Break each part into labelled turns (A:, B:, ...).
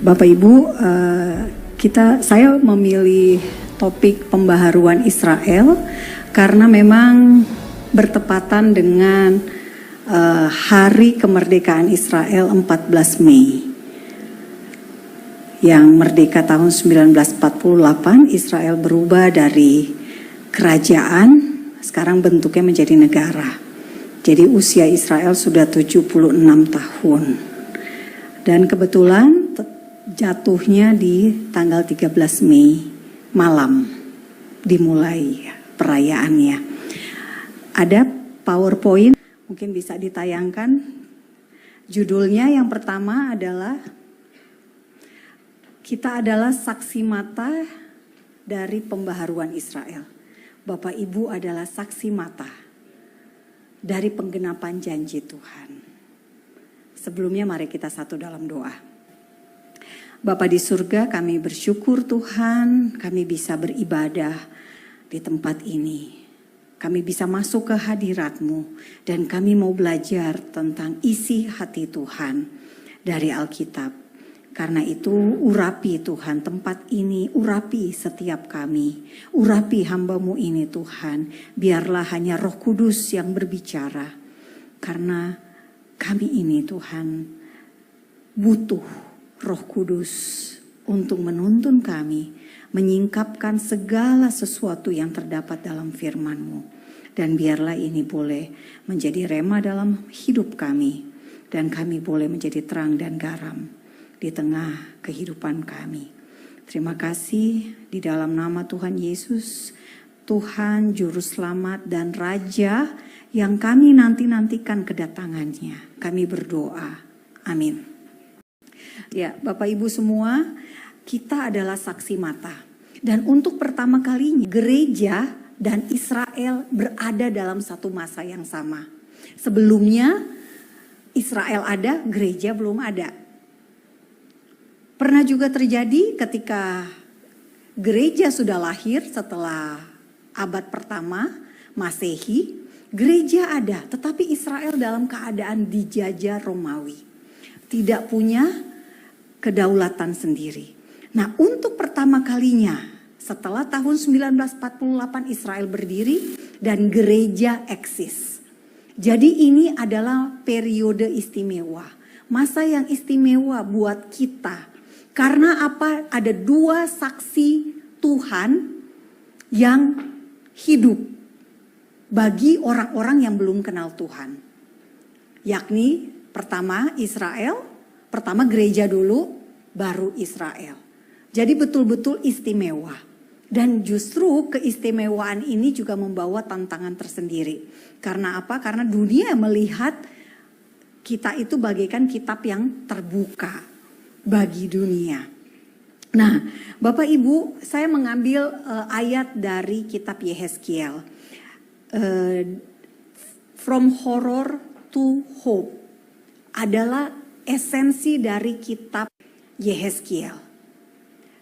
A: Bapak Ibu, saya memilih topik pembaharuan Israel karena memang bertepatan dengan hari kemerdekaan Israel 14 Mei. Yang merdeka tahun 1948, Israel berubah dari kerajaan, sekarang bentuknya menjadi negara. Jadi usia Israel sudah 76 tahun. Dan kebetulan jatuhnya di tanggal 13 Mei malam dimulai perayaannya. Ada PowerPoint, mungkin bisa ditayangkan. Judulnya yang pertama adalah kita adalah saksi mata dari pembaharuan Israel. Bapak Ibu adalah saksi mata dari penggenapan janji Tuhan. Sebelumnya mari kita satu dalam doa. Bapa di surga, kami bersyukur Tuhan, kami bisa beribadah di tempat ini. Kami bisa masuk ke hadirat-Mu dan kami mau belajar tentang isi hati Tuhan dari Alkitab. Karena itu urapi Tuhan tempat ini, urapi setiap kami, urapi hamba-Mu ini Tuhan. Biarlah hanya Roh Kudus yang berbicara. Karena kami ini Tuhan butuh Roh Kudus untuk menuntun kami, menyingkapkan segala sesuatu yang terdapat dalam firman-Mu. Dan biarlah ini boleh menjadi rema dalam hidup kami. Dan kami boleh menjadi terang dan garam di tengah kehidupan kami. Terima kasih di dalam nama Tuhan Yesus, Tuhan Juru Selamat dan Raja yang kami nanti-nantikan kedatangannya. Kami berdoa. Amin. Ya, Bapak Ibu semua, kita adalah saksi mata. Dan untuk pertama kalinya gereja dan Israel berada dalam satu masa yang sama. Sebelumnya Israel ada, gereja belum ada. Pernah juga terjadi ketika gereja sudah lahir setelah abad pertama Masehi, gereja ada, tetapi Israel dalam keadaan dijajah Romawi. Tidak punya kedaulatan sendiri. Nah, untuk pertama kalinya setelah tahun 1948 Israel berdiri dan gereja eksis. Jadi ini adalah periode istimewa. Masa yang istimewa buat kita. Karena apa? Ada dua saksi Tuhan yang hidup bagi orang-orang yang belum kenal Tuhan. Yakni pertama Israel, pertama gereja dulu, baru Israel. Jadi betul-betul istimewa. Dan justru keistimewaan ini juga membawa tantangan tersendiri. Karena apa? Karena dunia melihat kita itu bagaikan kitab yang terbuka bagi dunia. Nah, Bapak Ibu, saya mengambil ayat dari kitab Yehezkiel. From Horror to Hope adalah esensi dari kitab Yehezkiel.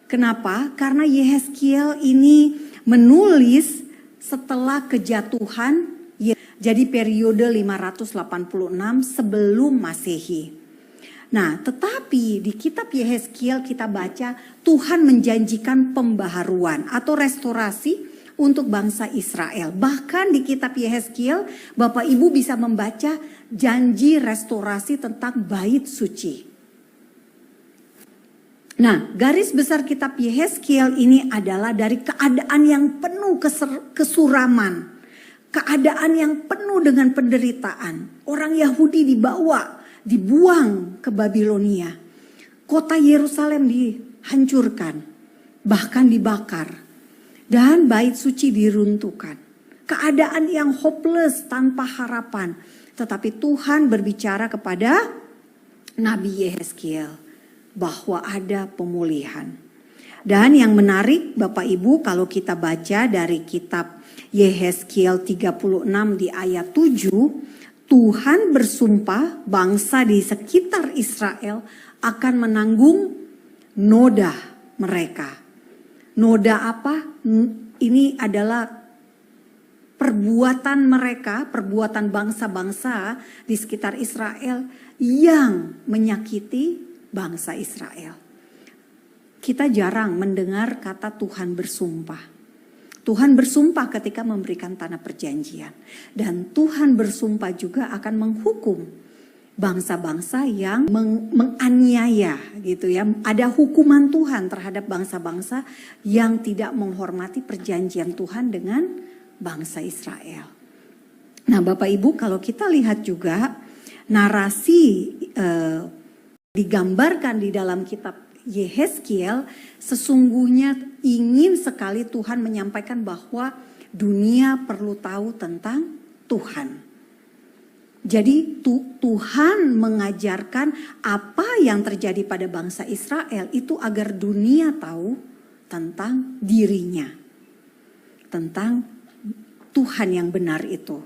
A: Kenapa? Karena Yehezkiel ini menulis setelah kejatuhan, jadi periode 586 sebelum Masehi. Nah, tetapi di kitab Yehezkiel kita baca Tuhan menjanjikan pembaharuan atau restorasi untuk bangsa Israel. Bahkan di kitab Yehezkiel, Bapak Ibu bisa membaca janji restorasi tentang bait suci. Nah, garis besar kitab Yehezkiel ini adalah dari keadaan yang penuh kesuraman. Keadaan yang penuh dengan penderitaan. Orang Yahudi dibuang ke Babilonia. Kota Yerusalem dihancurkan, bahkan dibakar. Dan bait suci diruntuhkan. Keadaan yang hopeless, tanpa harapan. Tetapi Tuhan berbicara kepada Nabi Yehezkiel bahwa ada pemulihan. Dan yang menarik Bapak Ibu, kalau kita baca dari kitab Yehezkiel 36 di ayat 7, Tuhan bersumpah bangsa di sekitar Israel akan menanggung noda mereka. Noda apa? Ini adalah perbuatan mereka, perbuatan bangsa-bangsa di sekitar Israel yang menyakiti bangsa Israel. kita jarang mendengar kata Tuhan bersumpah. Tuhan bersumpah ketika memberikan tanah perjanjian. Dan Tuhan bersumpah juga akan menghukum bangsa-bangsa yang menganiaya gitu ya. Ada hukuman Tuhan terhadap bangsa-bangsa yang tidak menghormati perjanjian Tuhan dengan bangsa Israel. Nah Bapak Ibu, kalau kita lihat juga narasi digambarkan di dalam kitab Yehezkiel, sesungguhnya ingin sekali Tuhan menyampaikan bahwa dunia perlu tahu tentang Tuhan. Jadi Tuhan mengajarkan apa yang terjadi pada bangsa Israel itu agar dunia tahu tentang dirinya. Tentang Tuhan yang benar itu.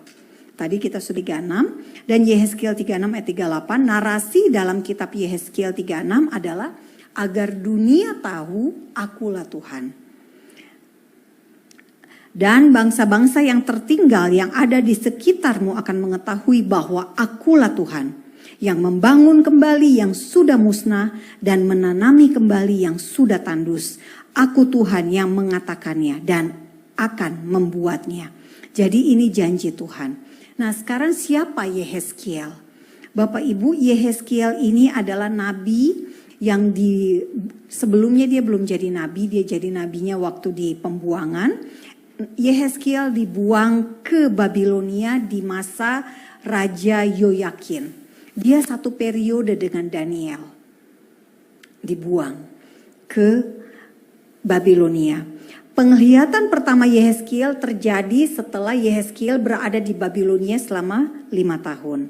A: Tadi kita sudah 36 dan Yehezkiel 36 ayat 38, narasi dalam kitab Yehezkiel 36 adalah agar dunia tahu akulah Tuhan. Dan bangsa-bangsa yang tertinggal yang ada di sekitarmu akan mengetahui bahwa akulah Tuhan. Yang membangun kembali yang sudah musnah dan menanami kembali yang sudah tandus. Aku Tuhan yang mengatakannya dan akan membuatnya. Jadi ini janji Tuhan. Nah sekarang siapa Yehezkiel? Bapak Ibu, Yehezkiel ini adalah nabi yang sebelumnya dia belum jadi nabi, dia jadi nabinya waktu di pembuangan. Yehezkiel dibuang ke Babilonia di masa Raja Yoyakin. Dia satu periode dengan Daniel. Dibuang ke Babilonia. Penglihatan pertama Yehezkiel terjadi setelah Yehezkiel berada di Babilonia selama 5 tahun.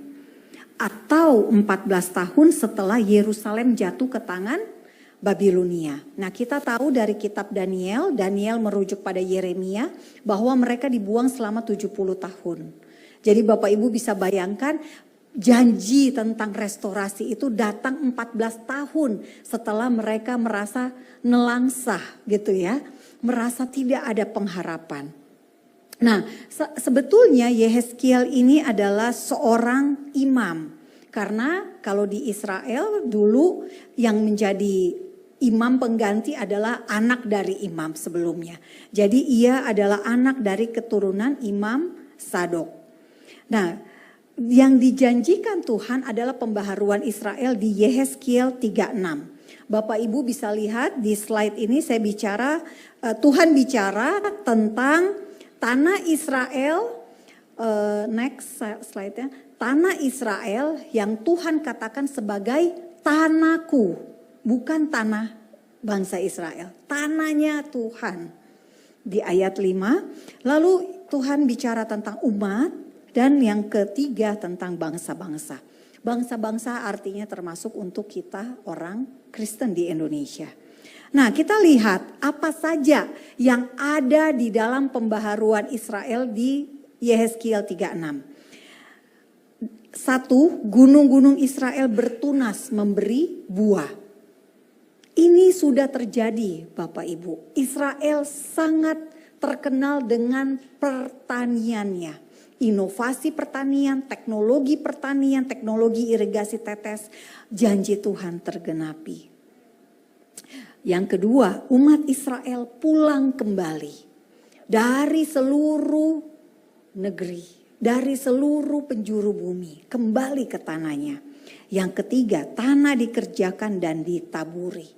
A: Atau 14 tahun setelah Yerusalem jatuh ke tangan Babilonia. Nah kita tahu dari kitab Daniel merujuk pada Yeremia bahwa mereka dibuang selama 70 tahun. Jadi Bapak Ibu bisa bayangkan janji tentang restorasi itu datang 14 tahun setelah mereka merasa nelangsah gitu ya. Merasa tidak ada pengharapan. Nah, sebetulnya Yehezkiel ini adalah seorang imam. Karena kalau di Israel dulu yang menjadi imam pengganti adalah anak dari imam sebelumnya. Jadi ia adalah anak dari keturunan Imam Sadok. Nah, yang dijanjikan Tuhan adalah pembaharuan Israel di Yehezkiel 36. Bapak Ibu bisa lihat di slide ini saya bicara, Tuhan bicara tentang tanah Israel, next slide-nya, tanah Israel yang Tuhan katakan sebagai tanahku, bukan tanah bangsa Israel, tanahnya Tuhan. Di ayat 5, lalu Tuhan bicara tentang umat dan yang ketiga tentang bangsa-bangsa. Bangsa-bangsa artinya termasuk untuk kita orang Kristen di Indonesia. Nah kita lihat apa saja yang ada di dalam pembaharuan Israel di Yehezkiel 36. 1, gunung-gunung Israel bertunas memberi buah. Ini sudah terjadi Bapak Ibu. Israel sangat terkenal dengan pertaniannya. Inovasi pertanian, teknologi irigasi tetes, janji Tuhan tergenapi. Yang kedua, umat Israel pulang kembali dari seluruh negeri, dari seluruh penjuru bumi, kembali ke tanahnya. Yang ketiga, tanah dikerjakan dan ditaburi.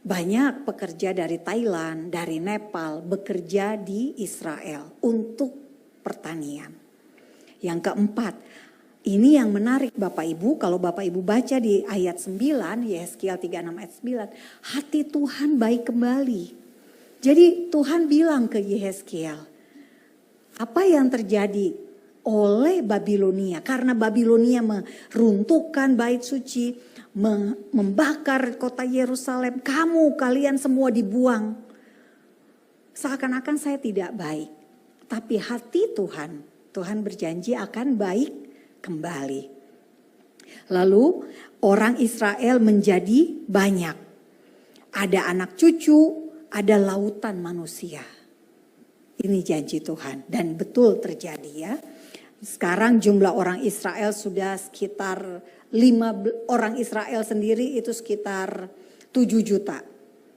A: Banyak pekerja dari Thailand, dari Nepal bekerja di Israel untuk pertanian. Yang keempat, ini yang menarik Bapak Ibu, kalau Bapak Ibu baca di ayat 9, Yehezkiel 36 ayat 9, hati Tuhan baik kembali. Jadi Tuhan bilang ke Yehezkiel, apa yang terjadi oleh Babilonia, karena Babilonia meruntuhkan bait suci, membakar kota Yerusalem, kalian semua dibuang. Seakan-akan saya tidak baik. Tapi hati Tuhan berjanji akan baik kembali. Lalu orang Israel menjadi banyak. Ada anak cucu, ada lautan manusia. Ini janji Tuhan dan betul terjadi ya. Sekarang jumlah orang Israel sudah sekitar orang Israel sendiri itu sekitar 7 juta.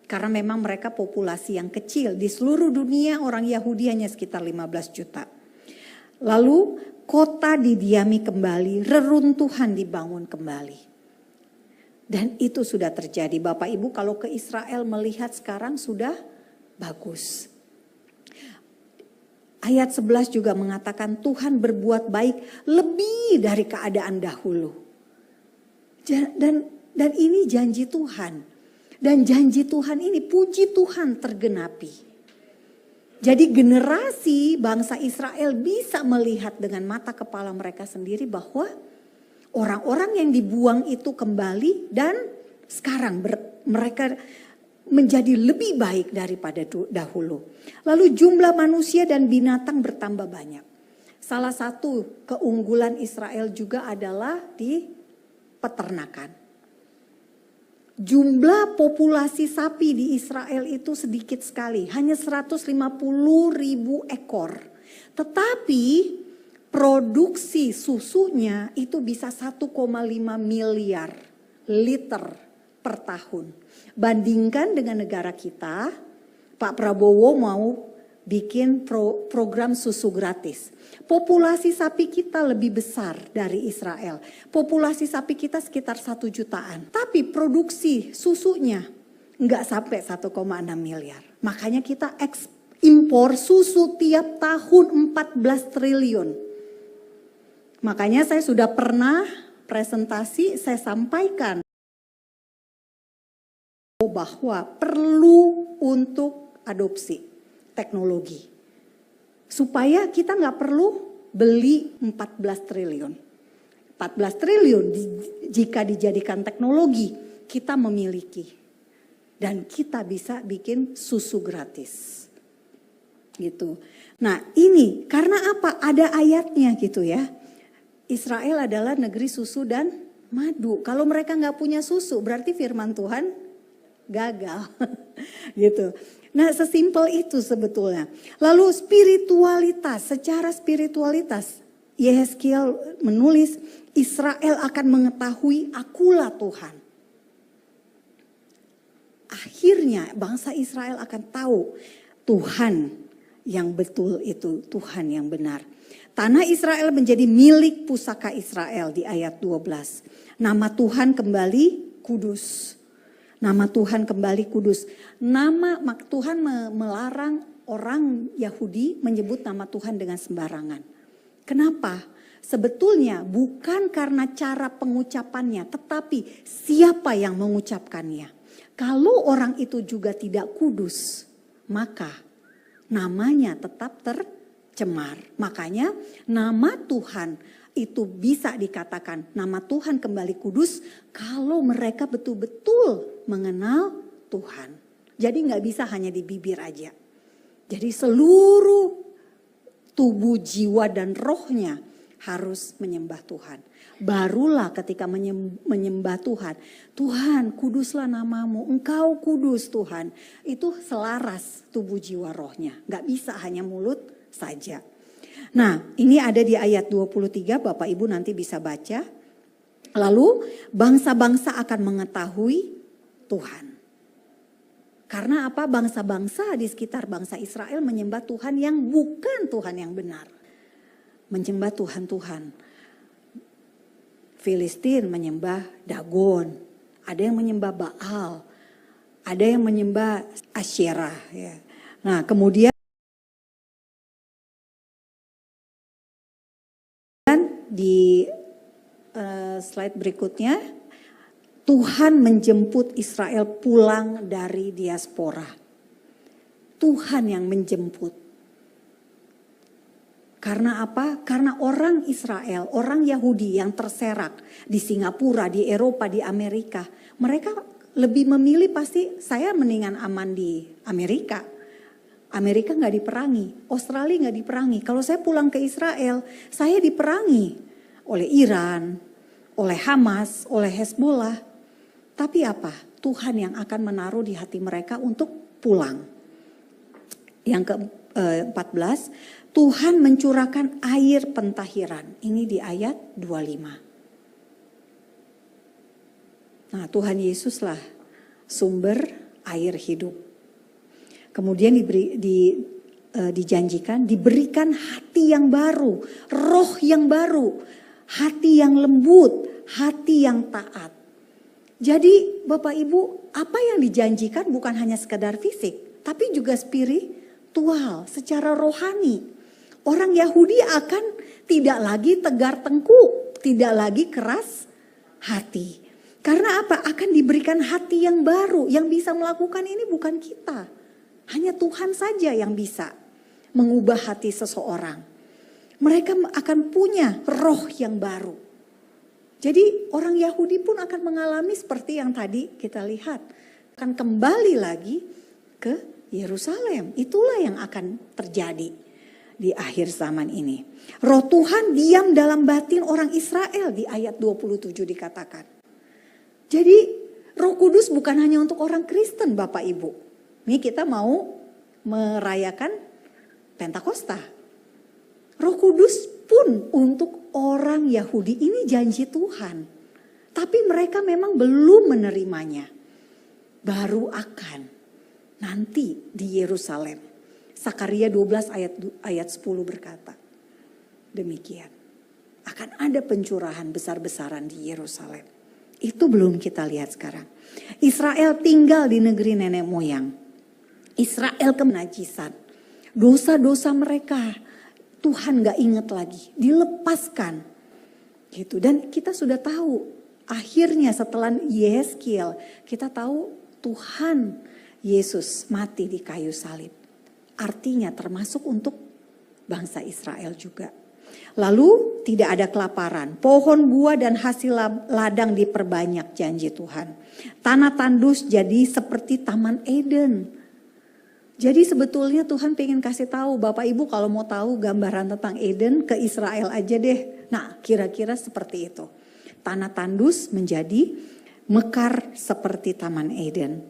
A: Karena memang mereka populasi yang kecil. Di seluruh dunia orang Yahudi hanya sekitar 15 juta. Lalu kota didiami kembali, reruntuhan dibangun kembali. Dan itu sudah terjadi. Bapak Ibu kalau ke Israel melihat sekarang sudah bagus. Ayat 11 juga mengatakan Tuhan berbuat baik lebih dari keadaan dahulu. Dan ini janji Tuhan. Dan janji Tuhan ini, puji Tuhan, tergenapi. Jadi generasi bangsa Israel bisa melihat dengan mata kepala mereka sendiri bahwa orang-orang yang dibuang itu kembali dan sekarang mereka menjadi lebih baik daripada dahulu. Lalu jumlah manusia dan binatang bertambah banyak. Salah satu keunggulan Israel juga adalah di peternakan. Jumlah populasi sapi di Israel itu sedikit sekali, hanya 150.000 ekor. Tetapi produksi susunya itu bisa 1,5 miliar liter per tahun. Bandingkan dengan negara kita, Pak Prabowo mau bikin program susu gratis. Populasi sapi kita lebih besar dari Israel. Populasi sapi kita sekitar 1 jutaan. Tapi produksi susunya nggak sampai 1,6 miliar. Makanya kita impor susu tiap tahun 14 triliun. Makanya saya sudah pernah presentasi, saya sampaikan bahwa perlu untuk adopsi teknologi. Supaya kita nggak perlu beli 14 triliun. 14 triliun jika dijadikan teknologi kita memiliki. Dan kita bisa bikin susu gratis. Gitu. Nah ini karena apa? Ada ayatnya gitu ya. Israel adalah negeri susu dan madu. Kalau mereka nggak punya susu berarti firman Tuhan gagal. Gitu. Nah sesimpel itu sebetulnya. Lalu spiritualitas, secara spiritualitas Yehezkiel menulis Israel akan mengetahui akulah Tuhan. Akhirnya bangsa Israel akan tahu Tuhan yang betul itu, Tuhan yang benar. Tanah Israel menjadi milik pusaka Israel di ayat 12. Nama Tuhan kembali kudus. Nama Tuhan kembali kudus. Tuhan melarang orang Yahudi menyebut nama Tuhan dengan sembarangan. Kenapa? Sebetulnya bukan karena cara pengucapannya, tetapi siapa yang mengucapkannya. Kalau orang itu juga tidak kudus, maka namanya tetap tercemar. Makanya nama Tuhan itu bisa dikatakan nama Tuhan kembali kudus kalau mereka betul-betul mengenal Tuhan. Jadi nggak bisa hanya di bibir aja. Jadi seluruh tubuh, jiwa dan rohnya harus menyembah Tuhan. Barulah ketika menyembah Tuhan, Tuhan kuduslah namamu, engkau kudus Tuhan. Itu selaras tubuh, jiwa, rohnya. Nggak bisa hanya mulut saja. Nah ini ada di ayat 23, Bapak Ibu nanti bisa baca. Lalu bangsa-bangsa akan mengetahui Tuhan. Karena apa? Bangsa-bangsa di sekitar bangsa Israel menyembah Tuhan yang bukan Tuhan yang benar. Menyembah Tuhan-Tuhan. Filistin menyembah Dagon. Ada yang menyembah Baal. Ada yang menyembah Asyerah. Ya. Nah kemudian di slide berikutnya, Tuhan menjemput Israel pulang dari diaspora. Tuhan yang menjemput. Karena apa? Karena orang Israel, orang Yahudi yang terserak di Singapura, di Eropa, di Amerika. Mereka lebih memilih pasti saya mendingan aman di Amerika. Amerika nggak diperangi, Australia nggak diperangi. Kalau saya pulang ke Israel, saya diperangi oleh Iran, oleh Hamas, oleh Hezbollah. Tapi apa? Tuhan yang akan menaruh di hati mereka untuk pulang. Yang ke-14, Tuhan mencurahkan air pentahiran. Ini di ayat 25. Nah Tuhan Yesuslah sumber air hidup. Kemudian dijanjikan, diberikan hati yang baru, roh yang baru, hati yang lembut, hati yang taat. Jadi Bapak Ibu, apa yang dijanjikan bukan hanya sekedar fisik, tapi juga spiritual, secara rohani. Orang Yahudi akan tidak lagi tegar tengkuk, tidak lagi keras hati. Karena apa? Akan diberikan hati yang baru, yang bisa melakukan ini bukan kita. Hanya Tuhan saja yang bisa mengubah hati seseorang. Mereka akan punya roh yang baru. Jadi orang Yahudi pun akan mengalami seperti yang tadi kita lihat. Akan kembali lagi ke Yerusalem. Itulah yang akan terjadi di akhir zaman ini. Roh Tuhan diam dalam batin orang Israel di ayat 27 dikatakan. Jadi Roh Kudus bukan hanya untuk orang Kristen Bapak Ibu. Ini kita mau merayakan Pentakosta. Roh Kudus pun untuk orang Yahudi, ini janji Tuhan. Tapi mereka memang belum menerimanya. Baru akan nanti di Yerusalem. Sakaria 12 ayat 10 berkata, demikian. Akan ada pencurahan besar-besaran di Yerusalem. Itu belum kita lihat sekarang. Israel tinggal di negeri nenek moyang. Israel kenajisan. Dosa-dosa mereka Tuhan gak ingat lagi. Dilepaskan. Gitu. Dan kita sudah tahu. Akhirnya setelah Yehezkiel. Kita tahu Tuhan Yesus mati di kayu salib. Artinya termasuk untuk bangsa Israel juga. Lalu tidak ada kelaparan. Pohon buah dan hasil ladang diperbanyak janji Tuhan. Tanah tandus jadi seperti Taman Eden. Jadi sebetulnya Tuhan pengen kasih tahu Bapak Ibu kalau mau tahu gambaran tentang Eden ke Israel aja deh. Nah kira-kira seperti itu. Tanah tandus menjadi mekar seperti Taman Eden.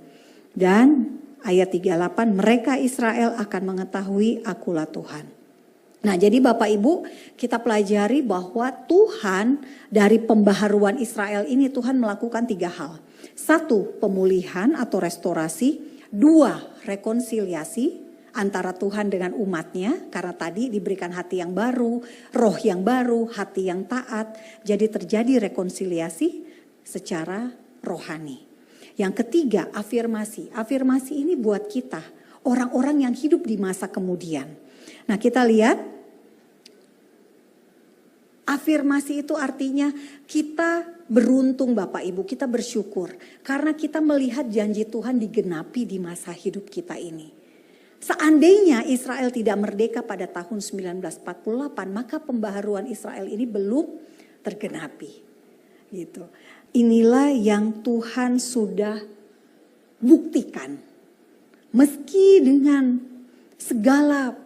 A: Dan ayat 38 mereka Israel akan mengetahui akulah Tuhan. Nah jadi Bapak Ibu kita pelajari bahwa Tuhan dari pembaharuan Israel ini Tuhan melakukan 3 hal. 1, pemulihan atau restorasi. 2, rekonsiliasi antara Tuhan dengan umatnya. Karena tadi diberikan hati yang baru, roh yang baru, hati yang taat. Jadi terjadi rekonsiliasi secara rohani. Yang ketiga afirmasi. Afirmasi ini buat kita. Orang-orang yang hidup di masa kemudian. Nah kita lihat. Afirmasi itu artinya kita beruntung Bapak Ibu, kita bersyukur. Karena kita melihat janji Tuhan digenapi di masa hidup kita ini. Seandainya Israel tidak merdeka pada tahun 1948, maka pembaharuan Israel ini belum tergenapi. Gitu. Inilah yang Tuhan sudah buktikan. Meski dengan segala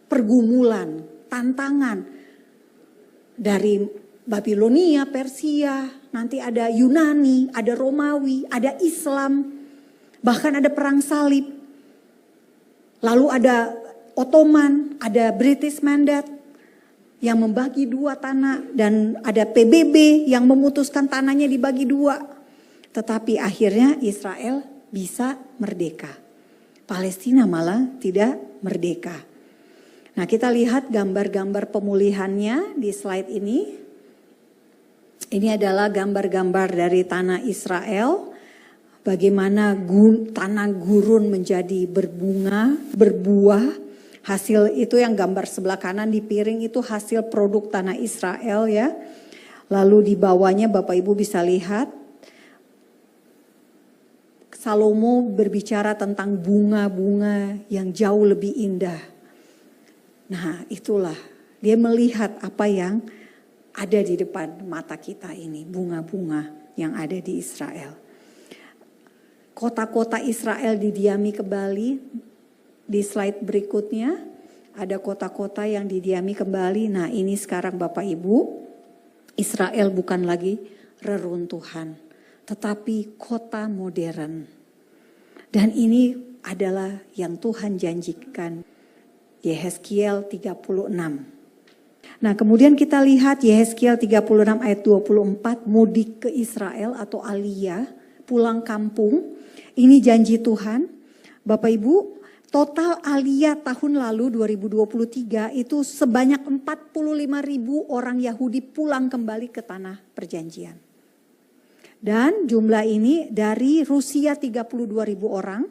A: pergumulan, tantangan, dari Babilonia, Persia, nanti ada Yunani, ada Romawi, ada Islam, bahkan ada perang salib. Lalu ada Ottoman, ada British Mandate yang membagi 2 tanah dan ada PBB yang memutuskan tanahnya dibagi 2. Tetapi akhirnya Israel bisa merdeka. Palestina malah tidak merdeka. Nah kita lihat gambar-gambar pemulihannya di slide ini. Ini adalah gambar-gambar dari tanah Israel. Bagaimana tanah gurun menjadi berbunga, berbuah. Hasil itu yang gambar sebelah kanan di piring itu hasil produk tanah Israel ya. Lalu di bawahnya Bapak Ibu bisa lihat. Salomo berbicara tentang bunga-bunga yang jauh lebih indah. Nah itulah dia melihat apa yang ada di depan mata kita ini. Bunga-bunga yang ada di Israel. Kota-kota Israel didiami kembali. Di slide berikutnya ada kota-kota yang didiami kembali. Nah ini sekarang Bapak Ibu. Israel bukan lagi reruntuhan. Tetapi kota modern. Dan ini adalah yang Tuhan janjikan. Yehezkiel 36. Nah kemudian kita lihat Yehezkiel 36 ayat 24 mudik ke Israel atau aliyah pulang kampung. Ini janji Tuhan. Bapak Ibu, total Aliyah tahun lalu 2023 itu sebanyak 45.000 orang Yahudi pulang kembali ke tanah perjanjian. Dan jumlah ini dari Rusia 32.000 orang,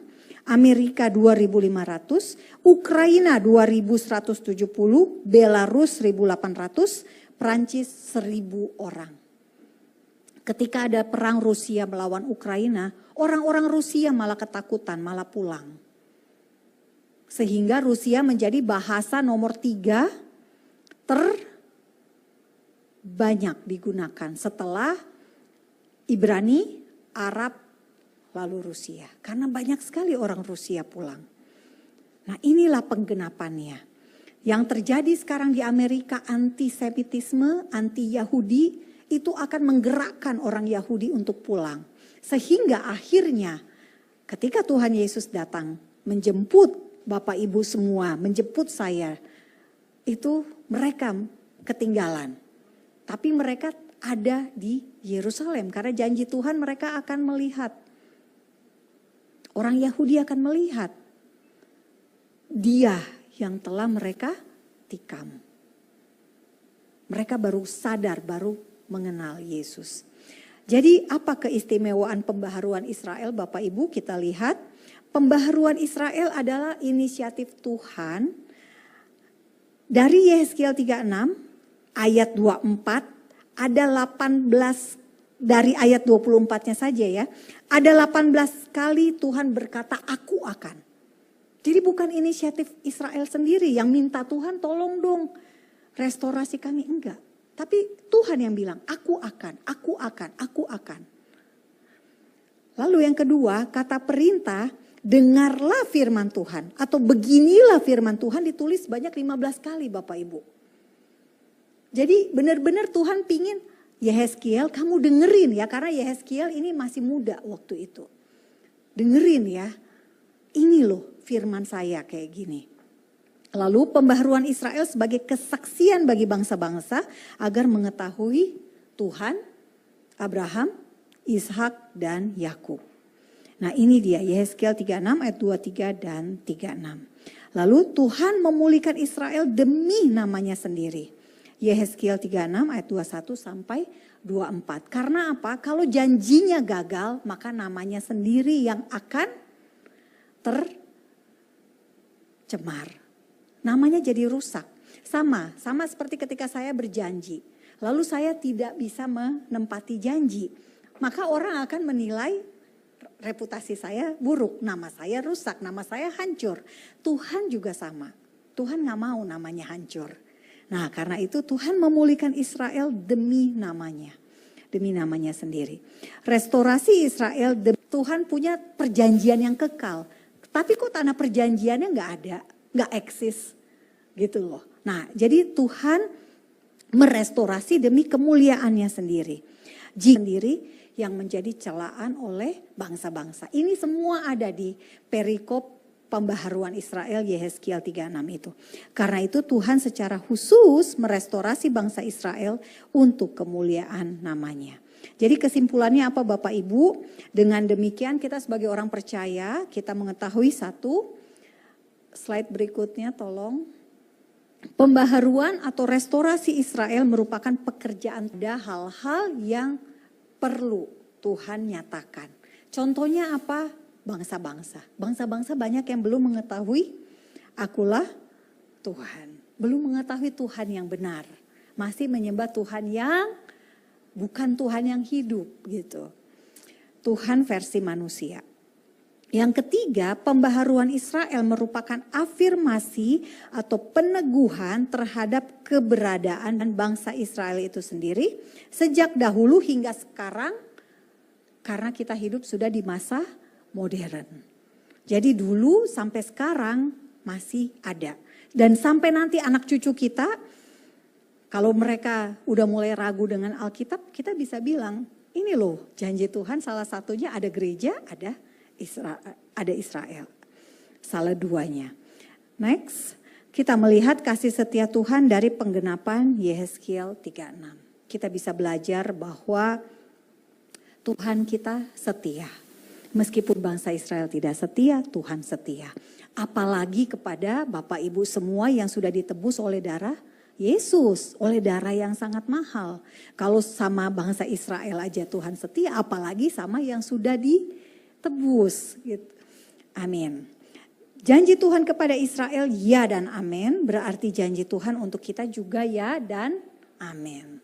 A: Amerika 2.500, Ukraina 2.170, Belarus 1.800, Prancis 1.000 orang. Ketika ada perang Rusia melawan Ukraina, orang-orang Rusia malah ketakutan, malah pulang. Sehingga Rusia menjadi bahasa nomor 3 terbanyak digunakan setelah Ibrani, Arab, lalu Rusia. Karena banyak sekali orang Rusia pulang. Nah inilah penggenapannya. Yang terjadi sekarang di Amerika antisemitisme, anti-Yahudi itu akan menggerakkan orang Yahudi untuk pulang. Sehingga akhirnya ketika Tuhan Yesus datang menjemput Bapak Ibu semua, menjemput saya, itu mereka ketinggalan. Tapi mereka ada di Yerusalem karena janji Tuhan mereka akan melihat. Orang Yahudi akan melihat Dia yang telah mereka tikam. Mereka baru sadar, baru mengenal Yesus. Jadi apa keistimewaan pembaharuan Israel Bapak Ibu? Kita lihat pembaharuan Israel adalah inisiatif Tuhan. Dari Yehezkiel 36 ayat 24 ada 18 dari ayat 24-nya saja ya. Ada 18 kali Tuhan berkata aku akan. Jadi bukan inisiatif Israel sendiri yang minta Tuhan tolong dong restorasi kami, enggak. Tapi Tuhan yang bilang aku akan, aku akan, aku akan. Lalu yang kedua kata perintah dengarlah firman Tuhan atau beginilah firman Tuhan ditulis banyak 15 kali Bapak Ibu. Jadi benar-benar Tuhan pingin Yehezkiel kamu dengerin ya karena Yehezkiel ini masih muda waktu itu. Dengerin ya, ini loh firman saya kayak gini. Lalu pembaharuan Israel sebagai kesaksian bagi bangsa-bangsa agar mengetahui Tuhan, Abraham, Ishak dan Yakub. Nah ini dia Yehezkiel 36 ayat 23 dan 36. Lalu Tuhan memulihkan Israel demi namanya sendiri. Yehezkiel 36 ayat 21 sampai 24. Karena apa? Kalau janjinya gagal maka namanya sendiri yang akan tercemar. Namanya jadi rusak. Sama seperti ketika saya berjanji. Lalu saya tidak bisa menempati janji. Maka orang akan menilai reputasi saya buruk, nama saya rusak, nama saya hancur. Tuhan juga sama. Tuhan gak mau namanya hancur. Nah karena itu Tuhan memulihkan Israel demi namanya. Demi namanya sendiri. Restorasi Israel, Tuhan punya perjanjian yang kekal. Tapi kok tanah perjanjiannya gak ada, gak eksis gitu loh. Nah jadi Tuhan merestorasi demi kemuliaannya sendiri. Sendiri yang menjadi celaan oleh bangsa-bangsa. Ini semua ada di perikop pembaharuan Israel Yehezkiel 36 itu. Karena itu Tuhan secara khusus merestorasi bangsa Israel untuk kemuliaan namanya. Jadi kesimpulannya apa Bapak Ibu? Dengan demikian kita sebagai orang percaya kita mengetahui satu. Slide berikutnya tolong. Pembaharuan atau restorasi Israel merupakan pekerjaan pada hal-hal yang perlu Tuhan nyatakan. Contohnya apa? Bangsa-bangsa. Bangsa-bangsa banyak yang belum mengetahui akulah Tuhan. Belum mengetahui Tuhan yang benar. Masih menyembah Tuhan yang bukan Tuhan yang hidup gitu. Tuhan versi manusia. Yang ketiga, pembaharuan Israel merupakan afirmasi atau peneguhan terhadap keberadaan bangsa Israel itu sendiri sejak dahulu hingga sekarang karena kita hidup sudah di masa modern. Jadi dulu sampai sekarang masih ada. Dan sampai nanti anak cucu kita, kalau mereka udah mulai ragu dengan Alkitab, kita bisa bilang, ini loh janji Tuhan salah satunya ada gereja, ada Israel. Salah duanya. Next, kita melihat kasih setia Tuhan dari penggenapan Yehezkiel 36. Kita bisa belajar bahwa Tuhan kita setia. Meskipun bangsa Israel tidak setia, Tuhan setia. Apalagi kepada Bapak Ibu semua yang sudah ditebus oleh darah Yesus, oleh darah yang sangat mahal. Kalau sama bangsa Israel aja Tuhan setia, apalagi sama yang sudah ditebus. Gitu. Amin. Janji Tuhan kepada Israel ya dan amin, berarti janji Tuhan untuk kita juga ya dan amin.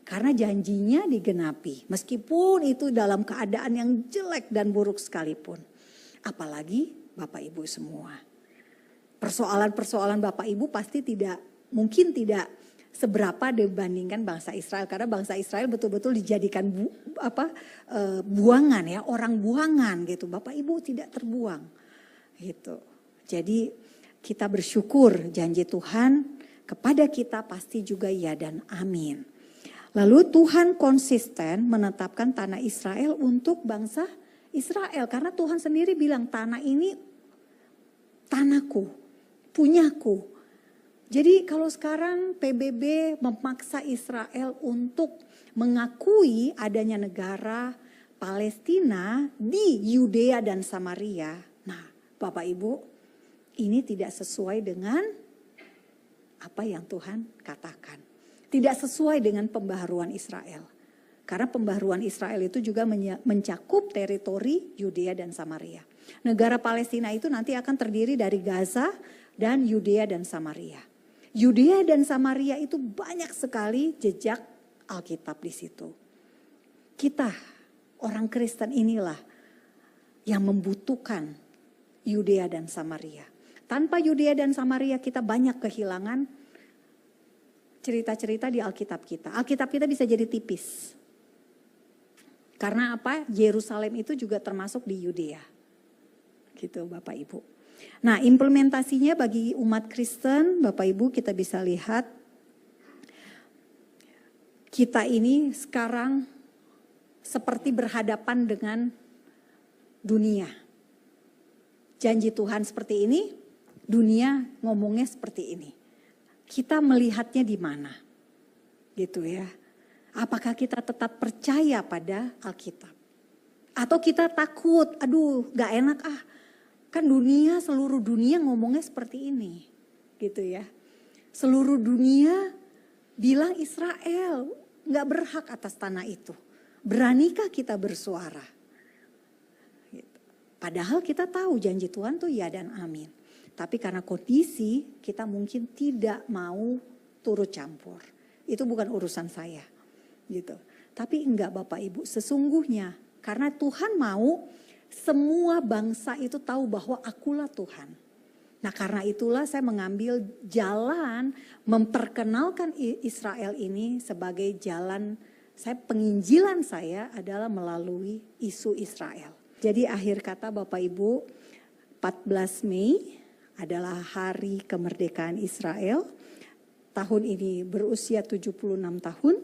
A: Karena janjinya digenapi, meskipun itu dalam keadaan yang jelek dan buruk sekalipun. Apalagi Bapak Ibu semua. Persoalan-persoalan Bapak Ibu pasti mungkin tidak seberapa dibandingkan bangsa Israel. Karena bangsa Israel betul-betul dijadikan buangan ya, orang buangan gitu. Bapak Ibu tidak terbuang gitu. Jadi kita bersyukur janji Tuhan kepada kita pasti juga ya dan amin. Lalu Tuhan konsisten menetapkan tanah Israel untuk bangsa Israel. Karena Tuhan sendiri bilang tanah ini tanahku, punyaku. Jadi kalau sekarang PBB memaksa Israel untuk mengakui adanya negara Palestina di Yudea dan Samaria. Nah Bapak Ibu, ini tidak sesuai dengan apa yang Tuhan katakan. Tidak sesuai dengan pembaharuan Israel. Karena pembaharuan Israel itu juga mencakup teritori Yudea dan Samaria. Negara Palestina itu nanti akan terdiri dari Gaza dan Yudea dan Samaria. Yudea dan Samaria itu banyak sekali jejak Alkitab di situ. Kita orang Kristen inilah yang membutuhkan Yudea dan Samaria. Tanpa Yudea dan Samaria kita banyak kehilangan cerita-cerita di Alkitab kita. Alkitab kita bisa jadi tipis. Karena apa? Yerusalem itu juga termasuk di Yudea. Gitu Bapak Ibu. Nah implementasinya bagi umat Kristen, Bapak Ibu kita bisa lihat. Kita ini sekarang seperti berhadapan dengan dunia. Janji Tuhan seperti ini, dunia ngomongnya seperti ini. Kita melihatnya di mana? Gitu ya. Apakah kita tetap percaya pada Alkitab? Atau kita takut, aduh gak enak kan seluruh dunia ngomongnya seperti ini. Gitu ya. Seluruh dunia bilang Israel gak berhak atas tanah itu. Beranikah kita bersuara? Gitu. Padahal kita tahu janji Tuhan tuh ya dan amin. Tapi karena kondisi kita mungkin tidak mau turut campur. Itu bukan urusan saya. Gitu. Tapi enggak Bapak Ibu, sesungguhnya karena Tuhan mau semua bangsa itu tahu bahwa akulah Tuhan. Nah karena itulah saya mengambil jalan memperkenalkan Israel ini sebagai jalan penginjilan saya adalah melalui isu Israel. Jadi akhir kata Bapak Ibu, 14 Mei adalah hari kemerdekaan Israel. Tahun ini berusia 76 tahun.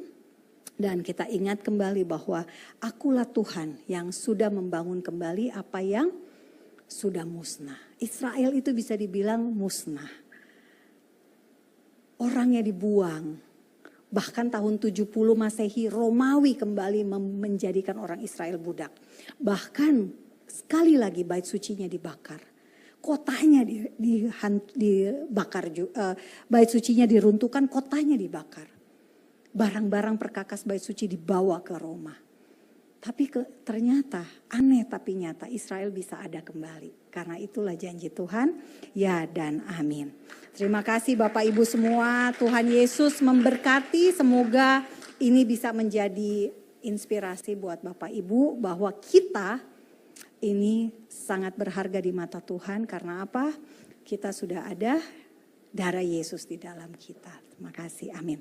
A: Dan kita ingat kembali bahwa akulah Tuhan yang sudah membangun kembali apa yang sudah musnah. Israel itu bisa dibilang musnah. Orangnya dibuang. Bahkan tahun 70 Masehi Romawi kembali menjadikan orang Israel budak. Bahkan sekali lagi bait sucinya dibakar. Kotanya dibakar, bait sucinya diruntuhkan, kotanya dibakar. Barang-barang perkakas bait suci dibawa ke Roma. Tapi ternyata aneh tapi nyata Israel bisa ada kembali. Karena itulah janji Tuhan, ya dan amin. Terima kasih Bapak Ibu semua, Tuhan Yesus memberkati. Semoga ini bisa menjadi inspirasi buat Bapak Ibu bahwa kita ini sangat berharga di mata Tuhan. Karena apa? Kita sudah ada darah Yesus di dalam kita. Terima kasih, amin.